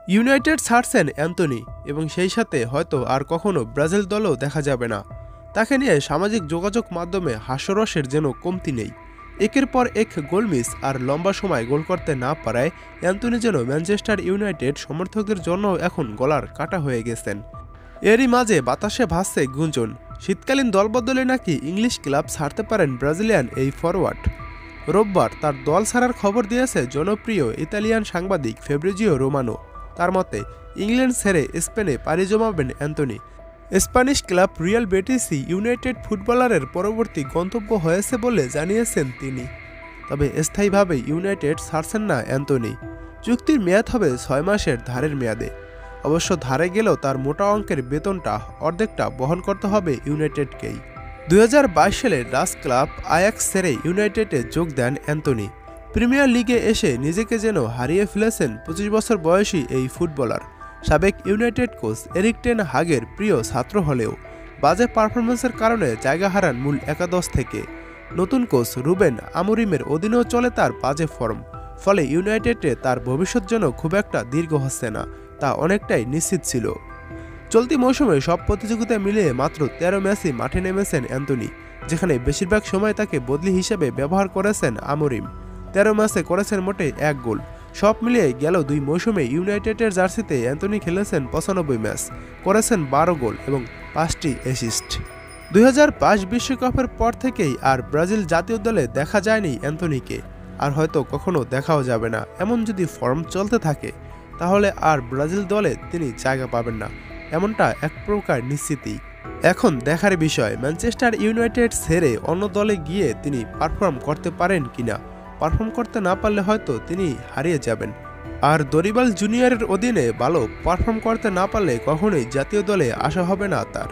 United ছাড়ছেন Anthony এবং সেই সাথে হয়তো আর কখনো ব্রাজিল দলেও দেখা যাবে না। তাকে নিয়ে সামাজিক যোগাযোগ মাধ্যমে হাস্যরসের যেন কমতি নেই। একের পর এক গোল মিস আর লম্বা সময় গোল করতে না পারায় অ্যান্থনি যেন ম্যানচেস্টার ইউনাইটেড সমর্থকদের জন্য এখন গলার কাটা হয়ে গেছেন। এরই মাঝে বাতাসে ভাসছে গুঞ্জন, শীতকালীন দলবদলে নাকি ইংলিশ ক্লাব ছাড়তে পারেন ব্রাজিলিয়ান এই ফরওয়ার্ড। রোববার তার দল ছাড়ার খবর দিয়েছে জনপ্রিয় ইতালিয়ান সাংবাদিক ফেব্রিজিও রোমানো। তার মতে ইংল্যান্ড ছেড়ে স্পেনে পাড়ি জমাবেন অ্যান্থনি। স্প্যানিশ ক্লাব রিয়াল বেটিসই ইউনাইটেড ফুটবলারের পরবর্তী গন্তব্য হয়েছে বলে জানিয়েছেন তিনি। তবে স্থায়ীভাবে ইউনাইটেড ছাড়ছেন না অ্যান্থনি। চুক্তির মেয়াদ হবে 6 মাসের ধারের মেয়াদে। অবশ্য ধারে গেলেও তার মোটা অঙ্কের বেতনটা অর্ধেকটা বহন করতে হবে ইউনাইটেডকেই। 2022 সালে ডাচ ক্লাব আয়াক্স ছেড়ে ইউনাইটেডে যোগ দেন অ্যান্থনি। প্রিমিয়ার লিগে এসে নিজেকে যেন হারিয়ে ফেলেছেন 25 বছর বয়সী এই ফুটবলার। সাবেক ইউনাইটেড কোচ এরিক টেন হাগের প্রিয় ছাত্র হলেও বাজে পারফরমেন্সের কারণে জায়গা হারান মূল একাদশ থেকে। নতুন কোচ রুবেন আমোরিমের অধীনেও চলে তার বাজে ফর্ম, ফলে ইউনাইটেডে তার ভবিষ্যৎ যেন খুব একটা দীর্ঘ হচ্ছে না, তা অনেকটাই নিশ্চিত ছিল। চলতি মৌসুমে সব প্রতিযোগিতা মিলিয়ে মাত্র 13 ম্যাচে মাঠে নেমেছেন অ্যান্থনি, যেখানে বেশিরভাগ সময় তাকে বদলি হিসেবে ব্যবহার করেছেন আমোরিম। 13 ম্যাচে করেছেন মোটে 1 গোল। সব মিলিয়ে গেল 2 মৌসুমে ইউনাইটেডের জার্সিতে অ্যান্থনি খেলেছেন 95 ম্যাচ, করেছেন 12 গোল এবং 5টি অ্যাসিস্ট। 2022 বিশ্বকাপের পর থেকেই আর ব্রাজিল জাতীয় দলে দেখা যায়নি অ্যান্থনিকে, আর হয়তো কখনো দেখাও যাবে না। এমন যদি ফর্ম চলতে থাকে তাহলে আর ব্রাজিল দলে তিনি জায়গা পাবেন না, এমনটা এক প্রকার নিশ্চিতই। এখন দেখার বিষয় ম্যানচেস্টার ইউনাইটেড ছেড়ে অন্য দলে গিয়ে তিনি পারফর্ম করতে পারেন কিনা। পারফর্ম করতে না পারলে হয়তো তিনি হারিয়ে যাবেন। আর দরিবাল জুনিয়রের অধীনে ভালো পারফর্ম করতে না পারলে কখনোই জাতীয় দলে আসা হবে না তার।